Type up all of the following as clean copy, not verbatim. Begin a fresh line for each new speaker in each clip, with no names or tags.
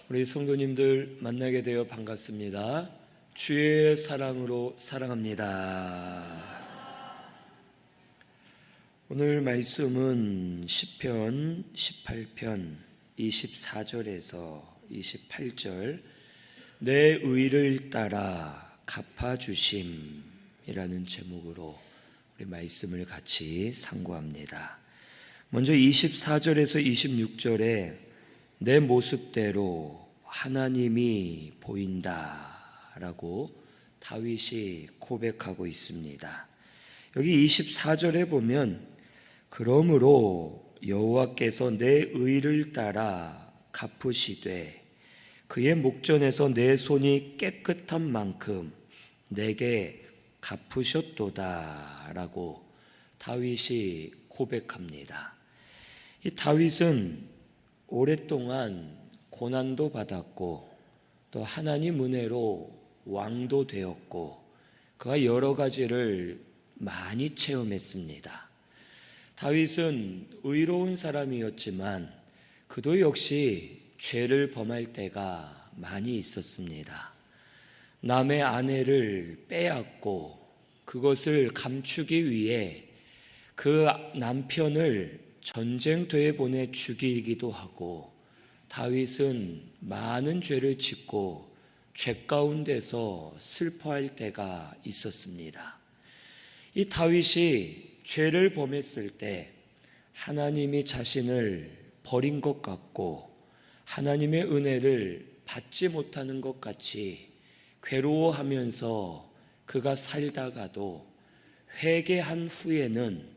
우리 성도님들 만나게 되어 반갑습니다. 주의 사랑으로 사랑합니다. 오늘 말씀은 시편 18편 24절에서 28절 내 의를 따라 갚아주심이라는 제목으로 우리 말씀을 같이 상고합니다. 먼저 24절에서 26절에 내 모습대로 하나님이 보인다라고 다윗이 고백하고 있습니다. 여기 24절에 보면 그러므로 여호와께서 내 의를 따라 갚으시되 그의 목전에서 내 손이 깨끗한 만큼 내게 갚으셨도다라고 다윗이 고백합니다. 이 다윗은 오랫동안 고난도 받았고 또 하나님 은혜로 왕도 되었고 그가 여러 가지를 많이 체험했습니다. 다윗은 의로운 사람이었지만 그도 역시 죄를 범할 때가 많이 있었습니다. 남의 아내를 빼앗고 그것을 감추기 위해 그 남편을 전쟁터에 보내 죽이기도 하고 다윗은 많은 죄를 짓고 죄 가운데서 슬퍼할 때가 있었습니다. 이 다윗이 죄를 범했을 때 하나님이 자신을 버린 것 같고 하나님의 은혜를 받지 못하는 것 같이 괴로워하면서 그가 살다가도 회개한 후에는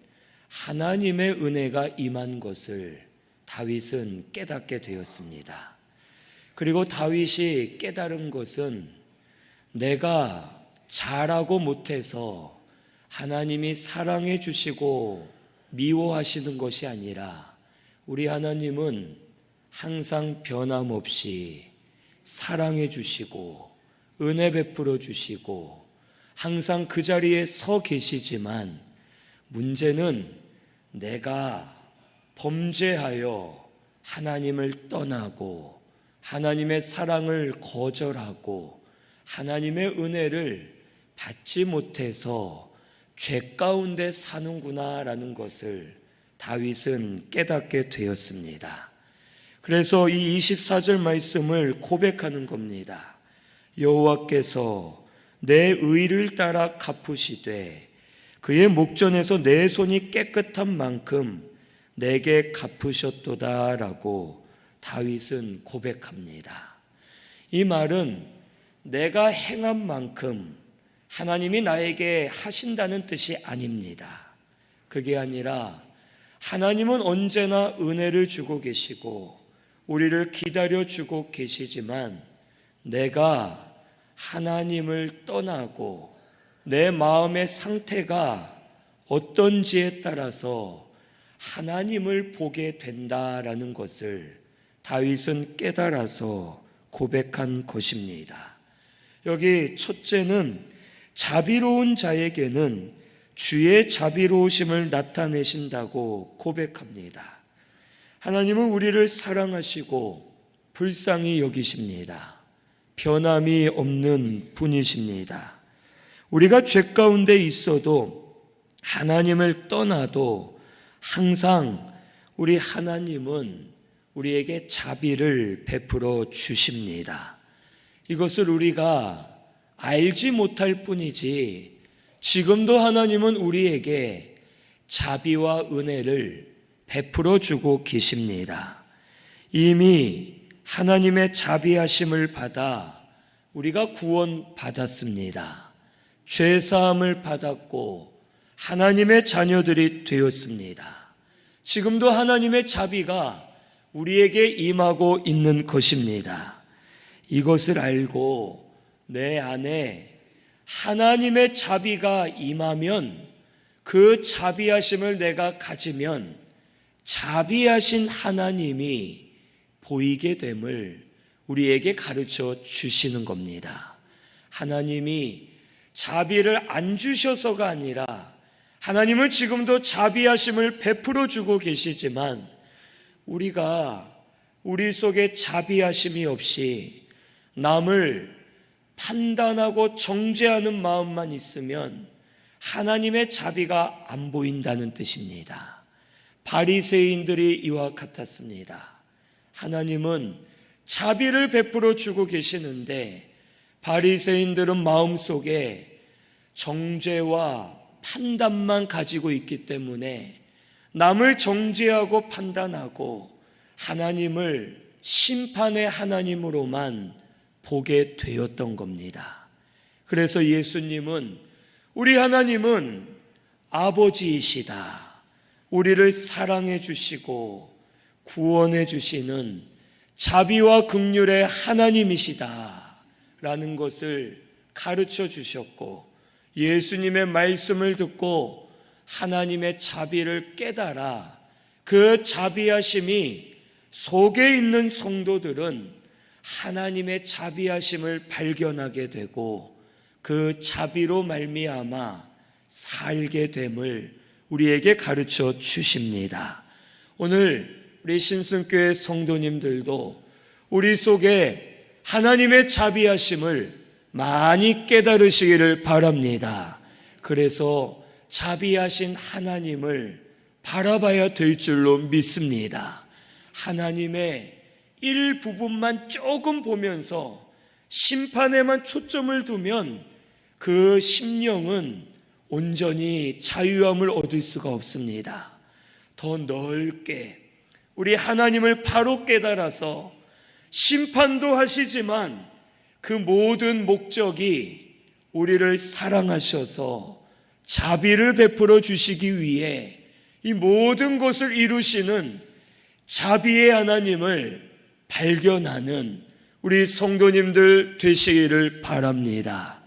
하나님의 은혜가 임한 것을 다윗은 깨닫게 되었습니다. 그리고 다윗이 깨달은 것은 내가 잘하고 못해서 하나님이 사랑해 주시고 미워하시는 것이 아니라 우리 하나님은 항상 변함없이 사랑해 주시고 은혜 베풀어 주시고 항상 그 자리에 서 계시지만 문제는 내가 범죄하여 하나님을 떠나고 하나님의 사랑을 거절하고 하나님의 은혜를 받지 못해서 죄 가운데 사는구나라는 것을 다윗은 깨닫게 되었습니다. 그래서 이 24절 말씀을 고백하는 겁니다. 여호와께서 내 의를 따라 갚으시되 그의 목전에서 내 손이 깨끗한 만큼 내게 갚으셨도다라고 다윗은 고백합니다. 이 말은 내가 행한 만큼 하나님이 나에게 하신다는 뜻이 아닙니다. 그게 아니라 하나님은 언제나 은혜를 주고 계시고 우리를 기다려주고 계시지만 내가 하나님을 떠나고 내 마음의 상태가 어떤지에 따라서 하나님을 보게 된다라는 것을 다윗은 깨달아서 고백한 것입니다. 여기 첫째는 자비로운 자에게는 주의 자비로우심을 나타내신다고 고백합니다. 하나님은 우리를 사랑하시고 불쌍히 여기십니다. 변함이 없는 분이십니다. 우리가 죄 가운데 있어도 하나님을 떠나도 항상 우리 하나님은 우리에게 자비를 베풀어 주십니다. 이것을 우리가 알지 못할 뿐이지 지금도 하나님은 우리에게 자비와 은혜를 베풀어 주고 계십니다. 이미 하나님의 자비하심을 받아 우리가 구원받았습니다. 죄사함을 받았고 하나님의 자녀들이 되었습니다. 지금도 하나님의 자비가 우리에게 임하고 있는 것입니다. 이것을 알고 내 안에 하나님의 자비가 임하면 그 자비하심을 내가 가지면 자비하신 하나님이 보이게 됨을 우리에게 가르쳐 주시는 겁니다. 하나님이 자비를 안 주셔서가 아니라 하나님은 지금도 자비하심을 베풀어 주고 계시지만 우리가 우리 속에 자비하심이 없이 남을 판단하고 정죄하는 마음만 있으면 하나님의 자비가 안 보인다는 뜻입니다. 바리새인들이 이와 같았습니다. 하나님은 자비를 베풀어 주고 계시는데 바리새인들은 마음속에 정죄와 판단만 가지고 있기 때문에 남을 정죄하고 판단하고 하나님을 심판의 하나님으로만 보게 되었던 겁니다. 그래서 예수님은 우리 하나님은 아버지이시다, 우리를 사랑해 주시고 구원해 주시는 자비와 긍휼의 하나님이시다 라는 것을 가르쳐 주셨고, 예수님의 말씀을 듣고 하나님의 자비를 깨달아 그 자비하심이 속에 있는 성도들은 하나님의 자비하심을 발견하게 되고 그 자비로 말미암아 살게 됨을 우리에게 가르쳐 주십니다. 오늘 우리 신승교회 성도님들도 우리 속에 하나님의 자비하심을 많이 깨달으시기를 바랍니다. 그래서 자비하신 하나님을 바라봐야 될 줄로 믿습니다. 하나님의 일부분만 조금 보면서 심판에만 초점을 두면 그 심령은 온전히 자유함을 얻을 수가 없습니다. 더 넓게 우리 하나님을 바로 깨달아서 심판도 하시지만 그 모든 목적이 우리를 사랑하셔서 자비를 베풀어 주시기 위해 이 모든 것을 이루시는 자비의 하나님을 발견하는 우리 성도님들 되시기를 바랍니다.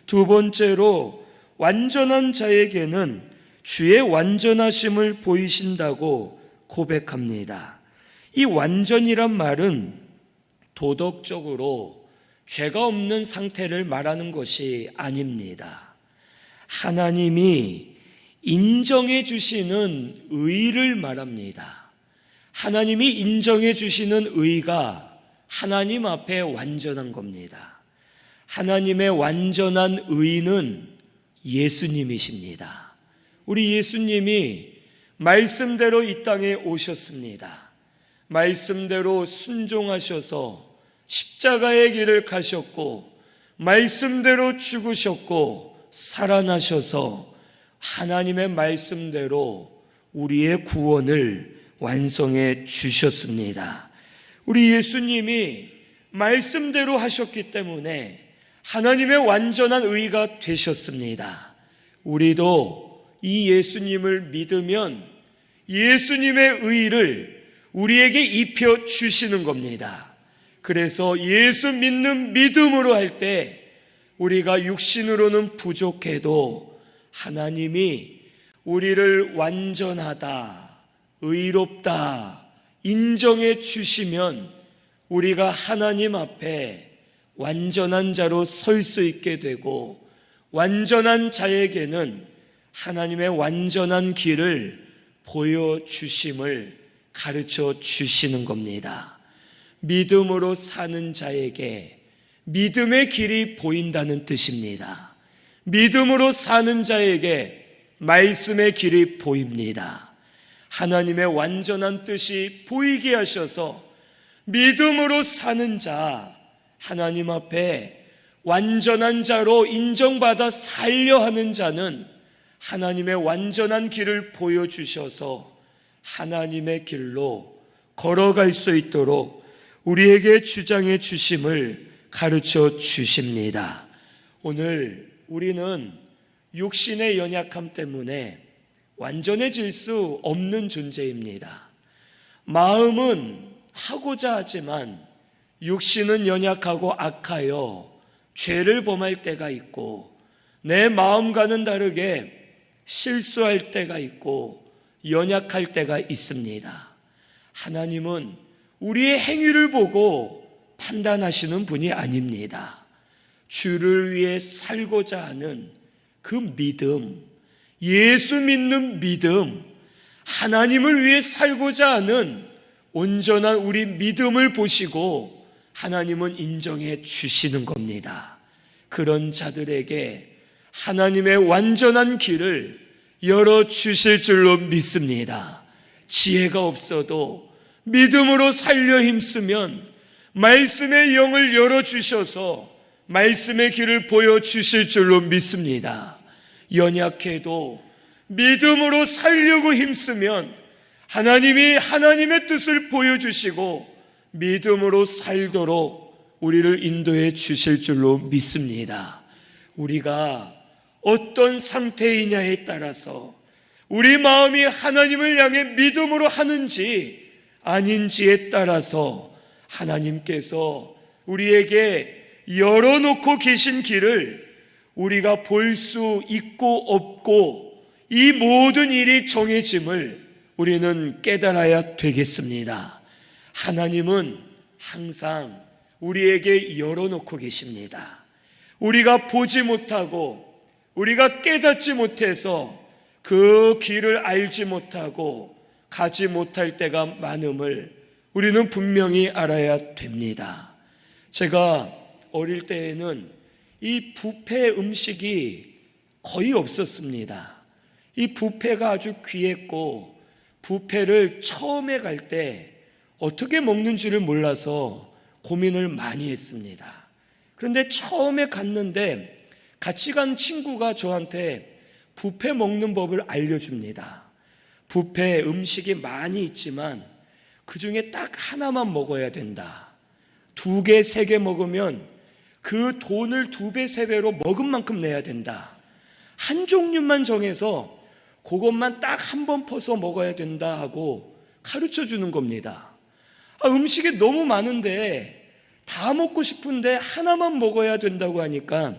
두 번째로, 완전한 자에게는 주의 완전하심을 보이신다고 고백합니다. 이 완전이란 말은 도덕적으로 죄가 없는 상태를 말하는 것이 아닙니다. 하나님이 인정해 주시는 의를 말합니다. 하나님이 인정해 주시는 의가 하나님 앞에 완전한 겁니다. 하나님의 완전한 의는 예수님이십니다. 우리 예수님이 말씀대로 이 땅에 오셨습니다. 말씀대로 순종하셔서 십자가의 길을 가셨고, 말씀대로 죽으셨고 살아나셔서 하나님의 말씀대로 우리의 구원을 완성해 주셨습니다. 우리 예수님이 말씀대로 하셨기 때문에 하나님의 완전한 의가 되셨습니다. 우리도 이 예수님을 믿으면 예수님의 의를 우리에게 입혀 주시는 겁니다. 그래서 예수 믿는 믿음으로 할 때 우리가 육신으로는 부족해도 하나님이 우리를 완전하다, 의롭다 인정해 주시면 우리가 하나님 앞에 완전한 자로 설 수 있게 되고, 완전한 자에게는 하나님의 완전한 길을 보여주심을 가르쳐 주시는 겁니다. 믿음으로 사는 자에게 믿음의 길이 보인다는 뜻입니다. 믿음으로 사는 자에게 말씀의 길이 보입니다. 하나님의 완전한 뜻이 보이게 하셔서 믿음으로 사는 자, 하나님 앞에 완전한 자로 인정받아 살려 하는 자는 하나님의 완전한 길을 보여주셔서 하나님의 길로 걸어갈 수 있도록 우리에게 주장해 주심을 가르쳐 주십니다. 오늘 우리는 육신의 연약함 때문에 완전해질 수 없는 존재입니다. 마음은 하고자 하지만 육신은 연약하고 악하여 죄를 범할 때가 있고, 내 마음과는 다르게 실수할 때가 있고 연약할 때가 있습니다. 하나님은 우리의 행위를 보고 판단하시는 분이 아닙니다. 주를 위해 살고자 하는 그 믿음, 예수 믿는 믿음, 하나님을 위해 살고자 하는 온전한 우리 믿음을 보시고 하나님은 인정해 주시는 겁니다. 그런 자들에게 하나님의 완전한 길을 열어주실 줄로 믿습니다. 지혜가 없어도 믿음으로 살려 힘쓰면 말씀의 영을 열어주셔서 말씀의 길을 보여주실 줄로 믿습니다. 연약해도 믿음으로 살려고 힘쓰면 하나님이 하나님의 뜻을 보여주시고 믿음으로 살도록 우리를 인도해 주실 줄로 믿습니다. 우리가 어떤 상태이냐에 따라서 우리 마음이 하나님을 향해 믿음으로 하는지 아닌지에 따라서 하나님께서 우리에게 열어놓고 계신 길을 우리가 볼 수 있고 없고 이 모든 일이 정해짐을 우리는 깨달아야 되겠습니다. 하나님은 항상 우리에게 열어놓고 계십니다. 우리가 보지 못하고 우리가 깨닫지 못해서 그 길을 알지 못하고 가지 못할 때가 많음을 우리는 분명히 알아야 됩니다. 제가 어릴 때에는 이 뷔페 음식이 거의 없었습니다. 이 뷔페가 아주 귀했고 뷔페를 처음에 갈 때 어떻게 먹는지를 몰라서 고민을 많이 했습니다. 그런데 처음에 갔는데 같이 간 친구가 저한테 뷔페 먹는 법을 알려줍니다. 뷔페 음식이 많이 있지만 그 중에 딱 하나만 먹어야 된다. 2개, 3개 먹으면 그 돈을 2배, 3배로 먹은 만큼 내야 된다. 한 종류만 정해서 그것만 딱 한 번 퍼서 먹어야 된다 하고 가르쳐 주는 겁니다. 음식이 너무 많은데 다 먹고 싶은데 하나만 먹어야 된다고 하니까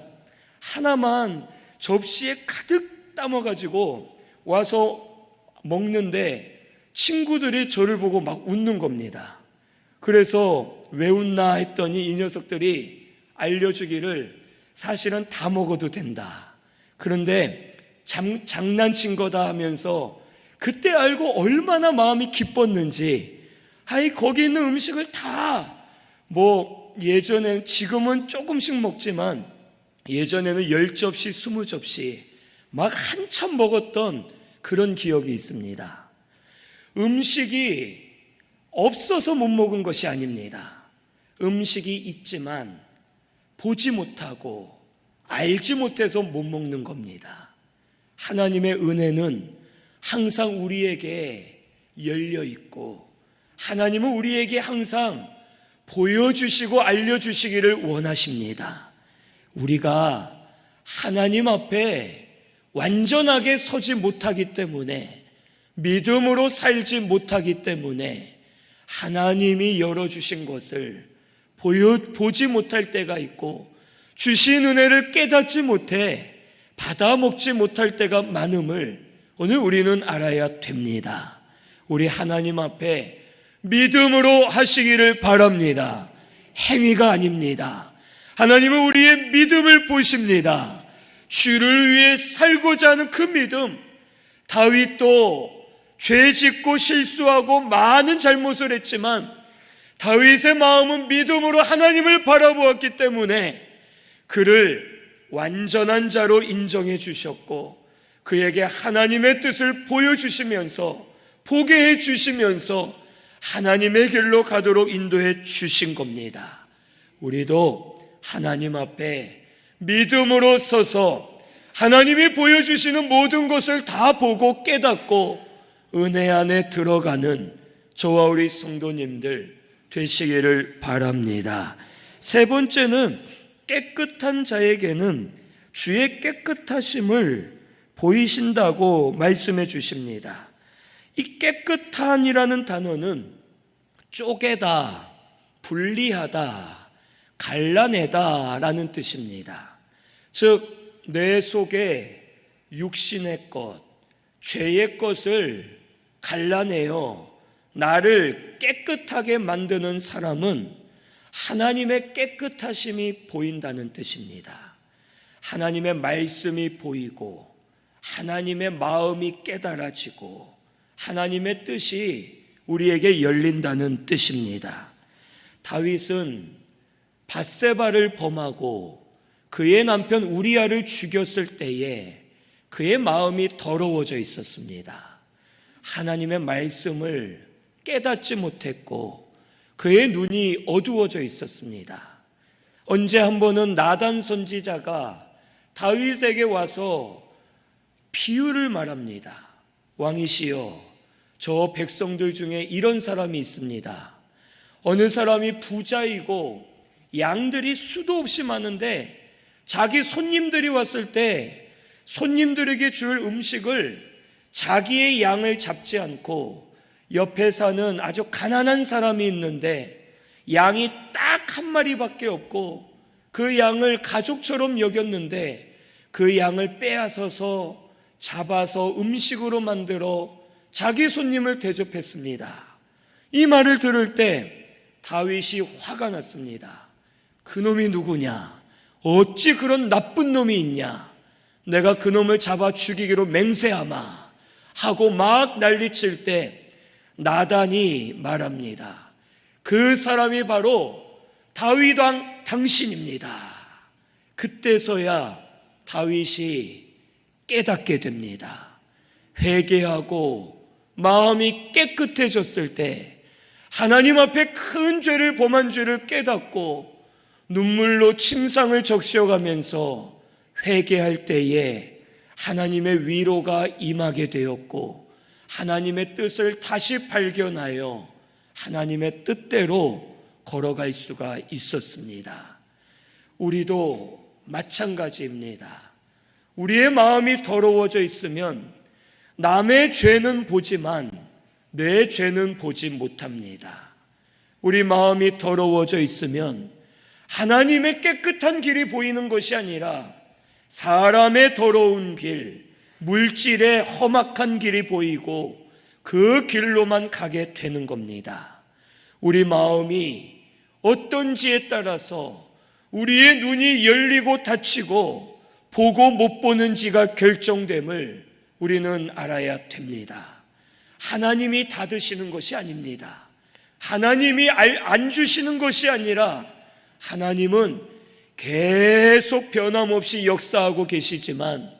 하나만 접시에 가득 담아가지고 와서 먹는데 친구들이 저를 보고 막 웃는 겁니다. 그래서 왜 웃나 했더니 이 녀석들이 알려주기를 사실은 다 먹어도 된다. 그런데 장난친 거다 하면서 그때 알고 얼마나 마음이 기뻤는지 거기 있는 음식을 다 예전엔 지금은 조금씩 먹지만 예전에는 10접시, 20접시 막 한참 먹었던 그런 기억이 있습니다. 음식이 없어서 못 먹은 것이 아닙니다. 음식이 있지만 보지 못하고 알지 못해서 못 먹는 겁니다. 하나님의 은혜는 항상 우리에게 열려 있고 하나님은 우리에게 항상 보여주시고 알려주시기를 원하십니다. 우리가 하나님 앞에 완전하게 서지 못하기 때문에 믿음으로 살지 못하기 때문에 하나님이 열어주신 것을 보지 못할 때가 있고 주신 은혜를 깨닫지 못해 받아먹지 못할 때가 많음을 오늘 우리는 알아야 됩니다. 우리 하나님 앞에 믿음으로 하시기를 바랍니다. 행위가 아닙니다. 하나님은 우리의 믿음을 보십니다. 주를 위해 살고자 하는 그 믿음. 다윗도 죄 짓고 실수하고 많은 잘못을 했지만 다윗의 마음은 믿음으로 하나님을 바라보았기 때문에 그를 완전한 자로 인정해 주셨고 그에게 하나님의 뜻을 보여주시면서 보게 해 주시면서 하나님의 길로 가도록 인도해 주신 겁니다. 우리도 하나님 앞에 믿음으로 서서 하나님이 보여주시는 모든 것을 다 보고 깨닫고 은혜 안에 들어가는 저와 우리 성도님들 되시기를 바랍니다. 세 번째는 깨끗한 자에게는 주의 깨끗하심을 보이신다고 말씀해 주십니다. 이 깨끗한이라는 단어는 쪼개다, 분리하다, 갈라내다 라는 뜻입니다. 즉 내 속에 육신의 것, 죄의 것을 갈라내어 나를 깨끗하게 만드는 사람은 하나님의 깨끗하심이 보인다는 뜻입니다. 하나님의 말씀이 보이고 하나님의 마음이 깨달아지고 하나님의 뜻이 우리에게 열린다는 뜻입니다. 다윗은 밧세바를 범하고 그의 남편 우리아를 죽였을 때에 그의 마음이 더러워져 있었습니다. 하나님의 말씀을 깨닫지 못했고 그의 눈이 어두워져 있었습니다. 언제 한 번은 나단 선지자가 다윗에게 와서 비유를 말합니다. 왕이시여, 저 백성들 중에 이런 사람이 있습니다. 어느 사람이 부자이고 양들이 수도 없이 많은데 자기 손님들이 왔을 때 손님들에게 줄 음식을 자기의 양을 잡지 않고 옆에 사는 아주 가난한 사람이 있는데 양이 딱 한 마리밖에 없고 그 양을 가족처럼 여겼는데 그 양을 빼앗아서 잡아서 음식으로 만들어 자기 손님을 대접했습니다. 이 말을 들을 때 다윗이 화가 났습니다. 그놈이 누구냐? 어찌 그런 나쁜 놈이 있냐? 내가 그놈을 잡아 죽이기로 맹세하마 하고 막 난리칠 때 나단이 말합니다. 그 사람이 바로 다윗 왕 당신입니다. 그때서야 다윗이 깨닫게 됩니다. 회개하고 마음이 깨끗해졌을 때 하나님 앞에 큰 죄를 범한 죄를 깨닫고 눈물로 침상을 적셔가면서 회개할 때에 하나님의 위로가 임하게 되었고 하나님의 뜻을 다시 발견하여 하나님의 뜻대로 걸어갈 수가 있었습니다. 우리도 마찬가지입니다. 우리의 마음이 더러워져 있으면 남의 죄는 보지만 내 죄는 보지 못합니다. 우리 마음이 더러워져 있으면 하나님의 깨끗한 길이 보이는 것이 아니라 사람의 더러운 길, 물질의 험악한 길이 보이고 그 길로만 가게 되는 겁니다. 우리 마음이 어떤지에 따라서 우리의 눈이 열리고 닫히고 보고 못 보는지가 결정됨을 우리는 알아야 됩니다. 하나님이 닫으시는 것이 아닙니다. 하나님이 안 주시는 것이 아니라 하나님은 계속 변함없이 역사하고 계시지만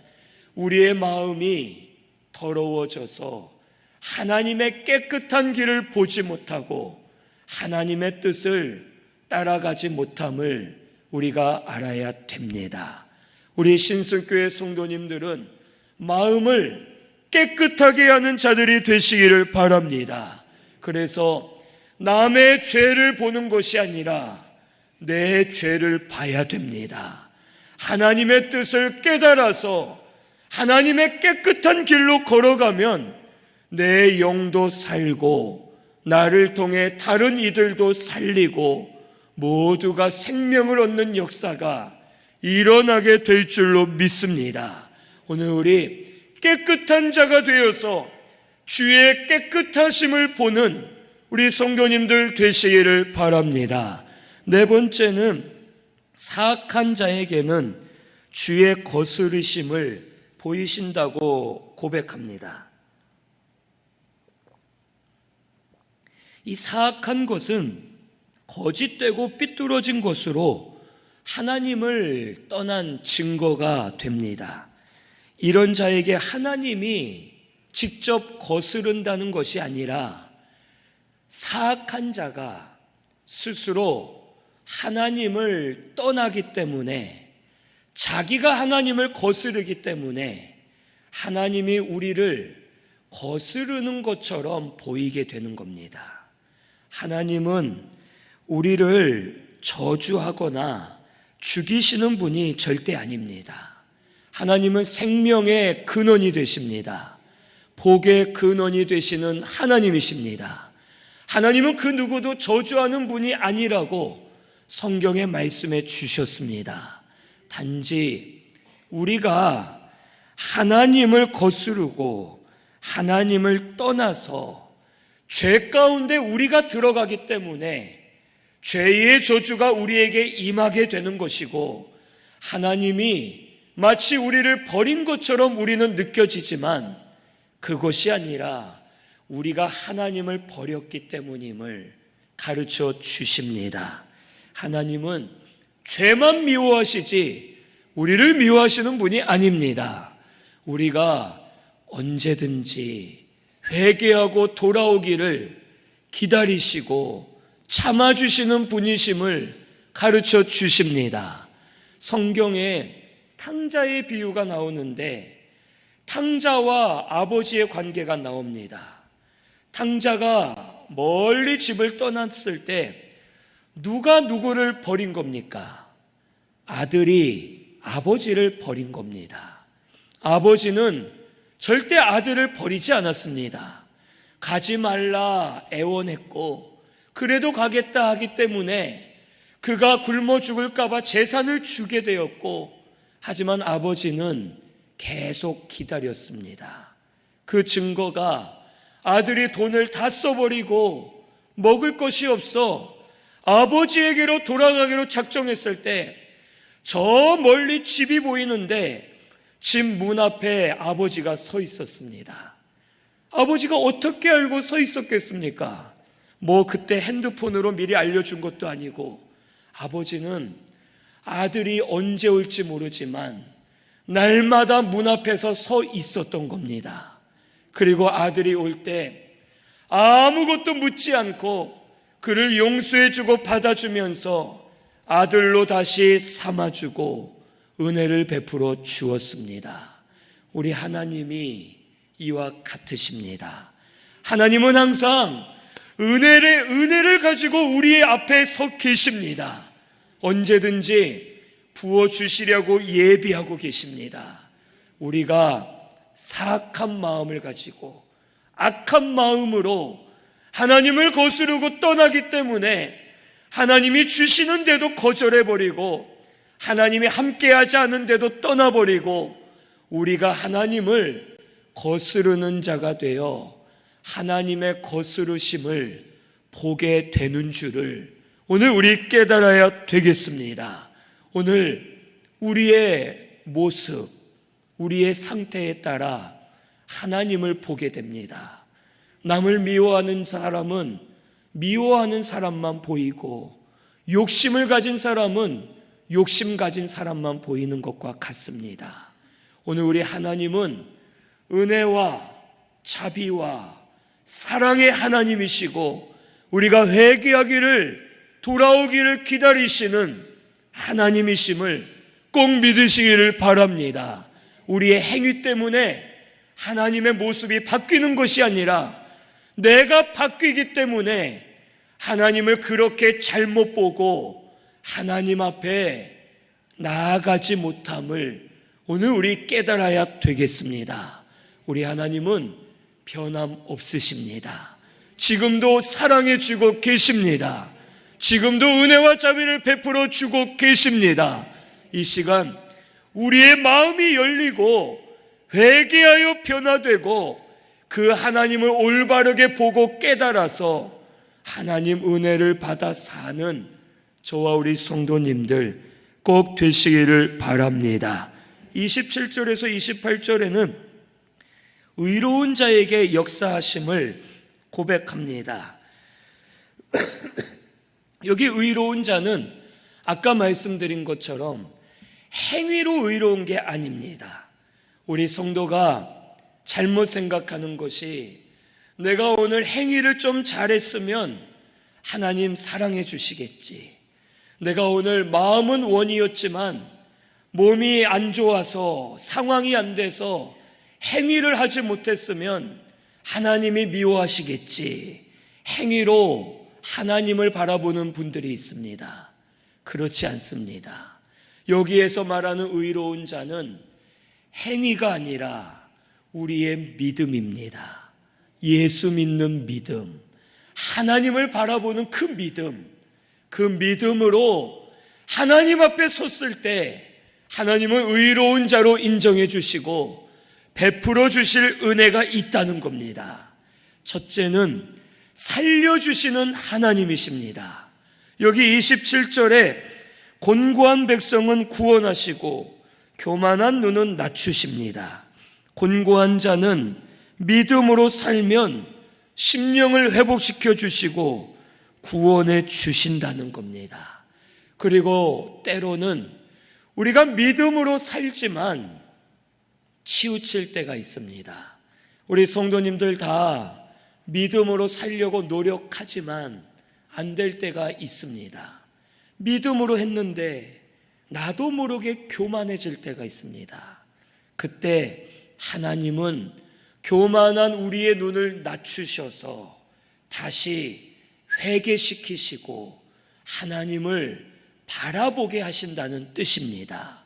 우리의 마음이 더러워져서 하나님의 깨끗한 길을 보지 못하고 하나님의 뜻을 따라가지 못함을 우리가 알아야 됩니다. 우리 신승교회 성도님들은 마음을 깨끗하게 하는 자들이 되시기를 바랍니다. 그래서 남의 죄를 보는 것이 아니라 내 죄를 봐야 됩니다. 하나님의 뜻을 깨달아서 하나님의 깨끗한 길로 걸어가면 내 영도 살고 나를 통해 다른 이들도 살리고 모두가 생명을 얻는 역사가 일어나게 될 줄로 믿습니다. 오늘 우리 깨끗한 자가 되어서 주의 깨끗하심을 보는 우리 성도님들 되시기를 바랍니다. 네 번째는 사악한 자에게는 주의 거스르심을 보이신다고 고백합니다. 이 사악한 것은 거짓되고 삐뚤어진 것으로 하나님을 떠난 증거가 됩니다. 이런 자에게 하나님이 직접 거스른다는 것이 아니라 사악한 자가 스스로 하나님을 떠나기 때문에 자기가 하나님을 거스르기 때문에 하나님이 우리를 거스르는 것처럼 보이게 되는 겁니다. 하나님은 우리를 저주하거나 죽이시는 분이 절대 아닙니다. 하나님은 생명의 근원이 되십니다. 복의 근원이 되시는 하나님이십니다. 하나님은 그 누구도 저주하는 분이 아니라고 성경의 말씀에 주셨습니다. 단지 우리가 하나님을 거스르고 하나님을 떠나서 죄 가운데 우리가 들어가기 때문에 죄의 저주가 우리에게 임하게 되는 것이고 하나님이 마치 우리를 버린 것처럼 우리는 느껴지지만 그것이 아니라 우리가 하나님을 버렸기 때문임을 가르쳐 주십니다. 하나님은 죄만 미워하시지 우리를 미워하시는 분이 아닙니다. 우리가 언제든지 회개하고 돌아오기를 기다리시고 참아주시는 분이심을 가르쳐 주십니다. 성경에 탕자의 비유가 나오는데 탕자와 아버지의 관계가 나옵니다. 탕자가 멀리 집을 떠났을 때 누가 누구를 버린 겁니까? 아들이 아버지를 버린 겁니다. 아버지는 절대 아들을 버리지 않았습니다. 가지 말라 애원했고 그래도 가겠다 하기 때문에 그가 굶어 죽을까 봐 재산을 주게 되었고, 하지만 아버지는 계속 기다렸습니다. 그 증거가 아들이 돈을 다 써버리고 먹을 것이 없어 아버지에게로 돌아가기로 작정했을 때 저 멀리 집이 보이는데 집 문 앞에 아버지가 서 있었습니다. 아버지가 어떻게 알고 서 있었겠습니까? 그때 핸드폰으로 미리 알려준 것도 아니고, 아버지는 아들이 언제 올지 모르지만 날마다 문 앞에서 서 있었던 겁니다. 그리고 아들이 올 때 아무것도 묻지 않고 그를 용서해주고 받아주면서 아들로 다시 삼아주고 은혜를 베풀어 주었습니다. 우리 하나님이 이와 같으십니다. 하나님은 항상 은혜를 가지고 우리의 앞에 서 계십니다. 언제든지 부어주시려고 예비하고 계십니다. 우리가 사악한 마음을 가지고 악한 마음으로 하나님을 거스르고 떠나기 때문에 하나님이 주시는데도 거절해버리고 하나님이 함께하지 않은데도 떠나버리고 우리가 하나님을 거스르는 자가 되어 하나님의 거스르심을 보게 되는 줄을 오늘 우리 깨달아야 되겠습니다. 오늘 우리의 모습, 우리의 상태에 따라 하나님을 보게 됩니다. 남을 미워하는 사람은 미워하는 사람만 보이고, 욕심을 가진 사람은 욕심 가진 사람만 보이는 것과 같습니다. 오늘 우리 하나님은 은혜와 자비와 사랑의 하나님이시고 우리가 회개하기를 돌아오기를 기다리시는 하나님이심을 꼭 믿으시기를 바랍니다. 우리의 행위 때문에 하나님의 모습이 바뀌는 것이 아니라 내가 바뀌기 때문에 하나님을 그렇게 잘못 보고 하나님 앞에 나아가지 못함을 오늘 우리 깨달아야 되겠습니다. 우리 하나님은 변함없으십니다. 지금도 사랑해 주고 계십니다. 지금도 은혜와 자비를 베풀어 주고 계십니다. 이 시간 우리의 마음이 열리고 회개하여 변화되고 그 하나님을 올바르게 보고 깨달아서 하나님 은혜를 받아 사는 저와 우리 성도님들 꼭 되시기를 바랍니다. 27절에서 28절에는 의로운 자에게 역사하심을 고백합니다. 여기 의로운 자는 아까 말씀드린 것처럼 행위로 의로운 게 아닙니다. 우리 성도가 잘못 생각하는 것이 내가 오늘 행위를 좀 잘했으면 하나님 사랑해 주시겠지, 내가 오늘 마음은 원이었지만 몸이 안 좋아서 상황이 안 돼서 행위를 하지 못했으면 하나님이 미워하시겠지, 행위로 하나님을 바라보는 분들이 있습니다. 그렇지 않습니다. 여기에서 말하는 의로운 자는 행위가 아니라 우리의 믿음입니다. 예수 믿는 믿음, 하나님을 바라보는 그 믿음, 그 믿음으로 하나님 앞에 섰을 때 하나님은 의로운 자로 인정해 주시고 베풀어 주실 은혜가 있다는 겁니다. 첫째는 살려주시는 하나님이십니다. 여기 27절에 곤고한 백성은 구원하시고 교만한 눈은 낮추십니다. 곤고한 자는 믿음으로 살면 심령을 회복시켜 주시고 구원해 주신다는 겁니다. 그리고 때로는 우리가 믿음으로 살지만 치우칠 때가 있습니다. 우리 성도님들 다 믿음으로 살려고 노력하지만 안 될 때가 있습니다. 믿음으로 했는데 나도 모르게 교만해질 때가 있습니다. 그때 하나님은 교만한 우리의 눈을 낮추셔서 다시 회개시키시고 하나님을 바라보게 하신다는 뜻입니다.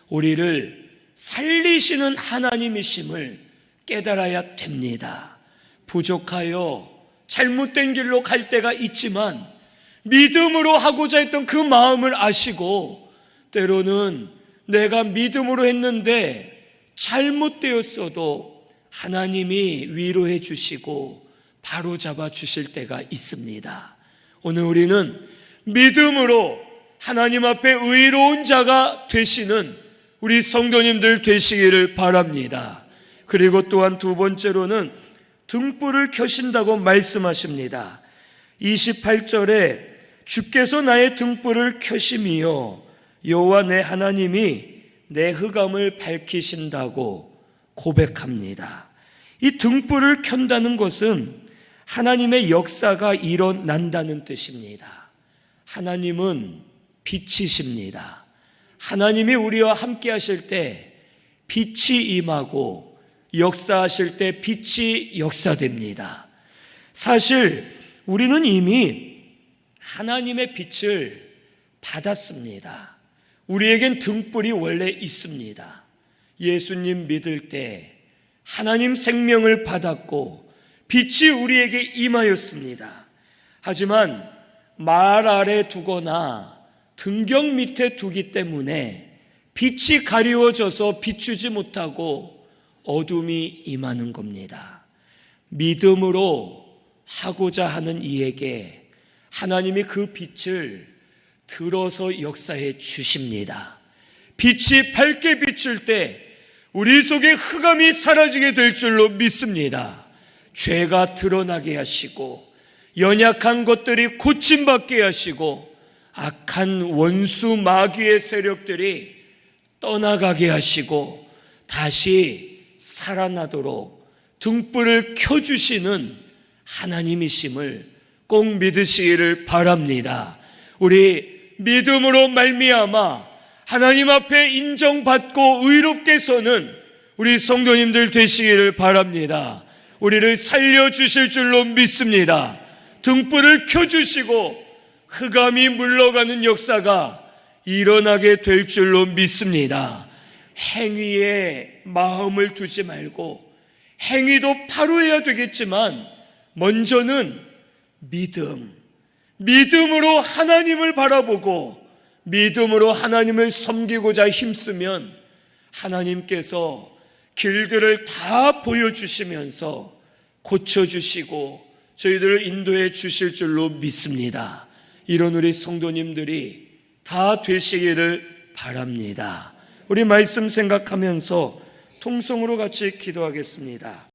우리를 살리시는 하나님이심을 깨달아야 됩니다. 부족하여 잘못된 길로 갈 때가 있지만 믿음으로 하고자 했던 그 마음을 아시고 때로는 내가 믿음으로 했는데 잘못되었어도 하나님이 위로해 주시고 바로잡아 주실 때가 있습니다. 오늘 우리는 믿음으로 하나님 앞에 의로운 자가 되시는 우리 성도님들 되시기를 바랍니다. 그리고 또한 두 번째로는 등불을 켜신다고 말씀하십니다. 28절에 주께서 나의 등불을 켜심이요 여호와 내 하나님이 내 흑암을 밝히신다고 고백합니다. 이 등불을 켠다는 것은 하나님의 역사가 일어난다는 뜻입니다. 하나님은 빛이십니다. 하나님이 우리와 함께 하실 때 빛이 임하고 역사하실 때 빛이 역사됩니다. 사실 우리는 이미 하나님의 빛을 받았습니다. 우리에겐 등불이 원래 있습니다. 예수님 믿을 때 하나님 생명을 받았고 빛이 우리에게 임하였습니다. 하지만 말 아래 두거나 등경 밑에 두기 때문에 빛이 가리워져서 비추지 못하고 어둠이 임하는 겁니다. 믿음으로 하고자 하는 이에게 하나님이 그 빛을 들어서 역사해 주십니다. 빛이 밝게 비출 때 우리 속에 흑암이 사라지게 될 줄로 믿습니다. 죄가 드러나게 하시고 연약한 것들이 고침받게 하시고 악한 원수 마귀의 세력들이 떠나가게 하시고 다시 살아나도록 등불을 켜주시는 하나님이심을 꼭 믿으시기를 바랍니다. 우리 믿음으로 말미암아 하나님 앞에 인정받고 의롭게 서는 우리 성도님들 되시기를 바랍니다. 우리를 살려주실 줄로 믿습니다. 등불을 켜주시고 흑암이 물러가는 역사가 일어나게 될 줄로 믿습니다. 행위에 마음을 두지 말고 행위도 바로해야 되겠지만 먼저는 믿음으로 하나님을 바라보고 믿음으로 하나님을 섬기고자 힘쓰면 하나님께서 길들을 다 보여주시면서 고쳐주시고 저희들을 인도해 주실 줄로 믿습니다. 이런 우리 성도님들이 다 되시기를 바랍니다. 우리 말씀 생각하면서 통성으로 같이 기도하겠습니다.